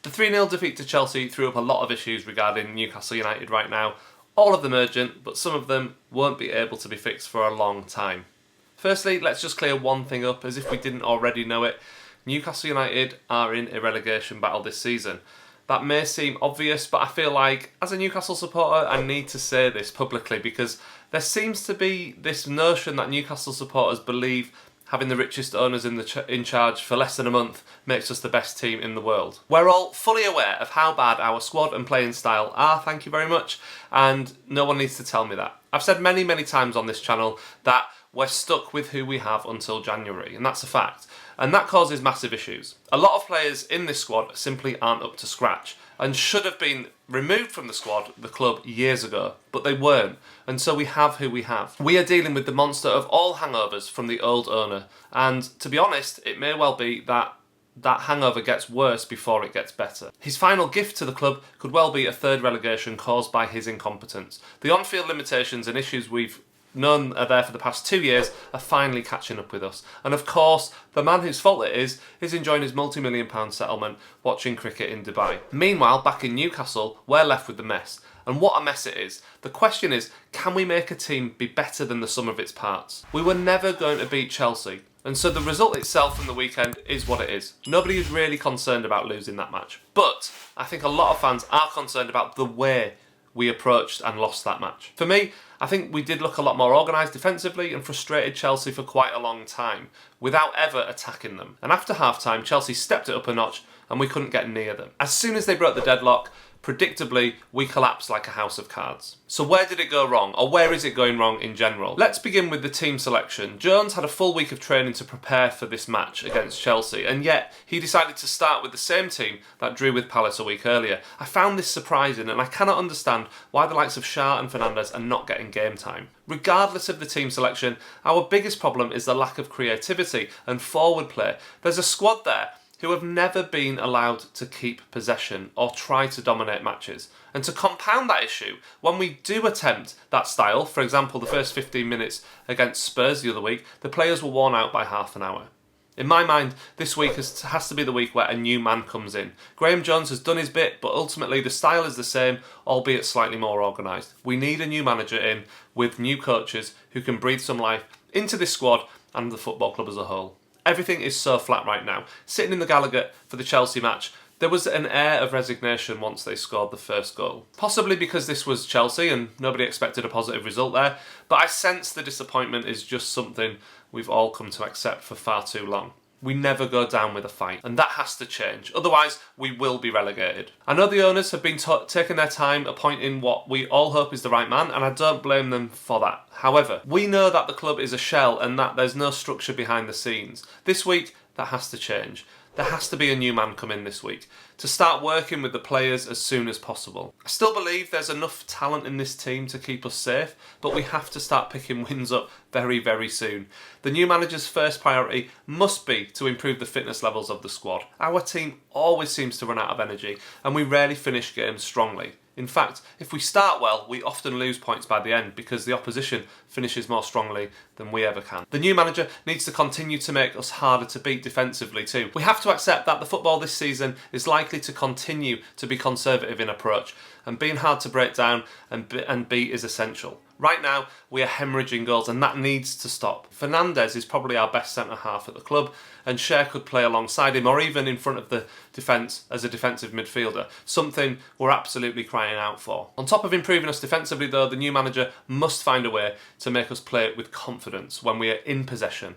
The 3-0 defeat to Chelsea threw up a lot of issues regarding Newcastle United right now. All of them urgent, but some of them won't be able to be fixed for a long time. Firstly, let's just clear one thing up as if we didn't already know it. Newcastle United are in a relegation battle this season. That may seem obvious, but I feel like, as a Newcastle supporter, I need to say this publicly because there seems to be this notion that Newcastle supporters believe having the richest owners in charge for less than a month makes us the best team in the world. We're all fully aware of how bad our squad and playing style are, thank you very much, and no one needs to tell me that. I've said many, many times on this channel that we're stuck with who we have until January, and that's a fact. And that causes massive issues. A lot of players in this squad simply aren't up to scratch and should have been removed from the club years ago, but they weren't. And so we have who we have. We are dealing with the monster of all hangovers from the old owner. And to be honest, it may well be that that hangover gets worse before it gets better. His final gift to the club could well be a third relegation caused by his incompetence. The on-field limitations and issues we've known are there for the past 2 years are finally catching up with us. And of course, the man whose fault it is enjoying his multi-million-pound settlement watching cricket in Dubai. Meanwhile, back in Newcastle, we're left with the mess. And what a mess it is. The question is, can we make a team be better than the sum of its parts? We were never going to beat Chelsea. And so the result itself from the weekend is what it is. Nobody is really concerned about losing that match. But I think a lot of fans are concerned about the way we approached and lost that match. For me, I think we did look a lot more organised defensively and frustrated Chelsea for quite a long time, without ever attacking them. And after half-time, Chelsea stepped it up a notch and we couldn't get near them. As soon as they broke the deadlock, predictably, we collapsed like a house of cards. So where did it go wrong, or where is it going wrong in general? Let's begin with the team selection. Jones had a full week of training to prepare for this match against Chelsea, and yet he decided to start with the same team that drew with Palace a week earlier. I found this surprising, and I cannot understand why the likes of Shah and Fernandes are not getting game time. Regardless of the team selection, our biggest problem is the lack of creativity and forward play. There's a squad there who have never been allowed to keep possession or try to dominate matches. And to compound that issue, when we do attempt that style, for example the first 15 minutes against Spurs the other week, the players were worn out by half an hour. In my mind, this week has to be the week where a new man comes in. Graham Jones has done his bit, but ultimately the style is the same, albeit slightly more organised. We need a new manager in with new coaches who can breathe some life into this squad and the football club as a whole. Everything is so flat right now. Sitting in the Gallagher for the Chelsea match, there was an air of resignation once they scored the first goal. Possibly because this was Chelsea and nobody expected a positive result there, but I sense the disappointment is just something we've all come to accept for far too long. We never go down with a fight, and that has to change. Otherwise, we will be relegated. I know the owners have been taking their time appointing what we all hope is the right man, and I don't blame them for that. However, we know that the club is a shell and that there's no structure behind the scenes. This week, that has to change. There has to be a new man come in this week to start working with the players as soon as possible. I still believe there's enough talent in this team to keep us safe, but we have to start picking wins up very, very soon. The new manager's first priority must be to improve the fitness levels of the squad. Our team always seems to run out of energy and we rarely finish games strongly. In fact, if we start well, we often lose points by the end because the opposition finishes more strongly than we ever can. The new manager needs to continue to make us harder to beat defensively too. We have to accept that the football this season is likely to continue to be conservative in approach, and being hard to break down and beat is essential. Right now, we are hemorrhaging goals and that needs to stop. Fernandes is probably our best centre-half at the club, and Shah could play alongside him or even in front of the defence as a defensive midfielder, something we're absolutely crying out for. On top of improving us defensively though, the new manager must find a way to make us play with confidence when we are in possession.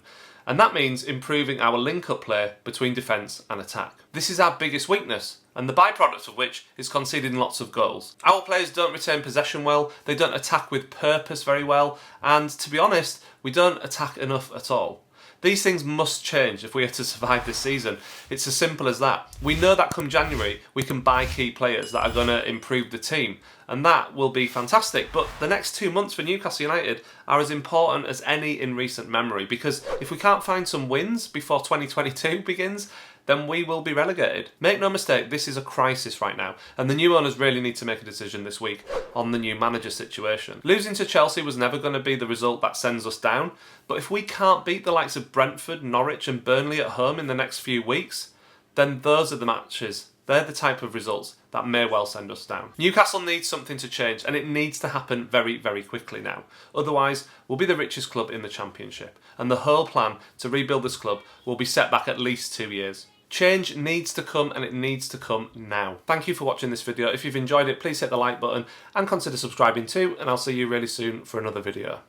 And that means improving our link-up play between defence and attack. This is our biggest weakness, and the byproduct of which is conceding lots of goals. Our players don't retain possession well, they don't attack with purpose very well, and to be honest, we don't attack enough at all. These things must change if we are to survive this season. It's as simple as that. We know that come January we can buy key players that are going to improve the team, and that will be fantastic. But the next 2 months for Newcastle United are as important as any in recent memory, because if we can't find some wins before 2022 begins, then we will be relegated. Make no mistake, this is a crisis right now, and the new owners really need to make a decision this week on the new manager situation. Losing to Chelsea was never going to be the result that sends us down, but if we can't beat the likes of Brentford, Norwich and Burnley at home in the next few weeks, then those are the matches They're the type of results that may well send us down. Newcastle needs something to change, and it needs to happen very, very quickly now. Otherwise, we'll be the richest club in the Championship, and the whole plan to rebuild this club will be set back at least 2 years. Change needs to come, and it needs to come now. Thank you for watching this video. If you've enjoyed it, please hit the like button and consider subscribing too, and I'll see you really soon for another video.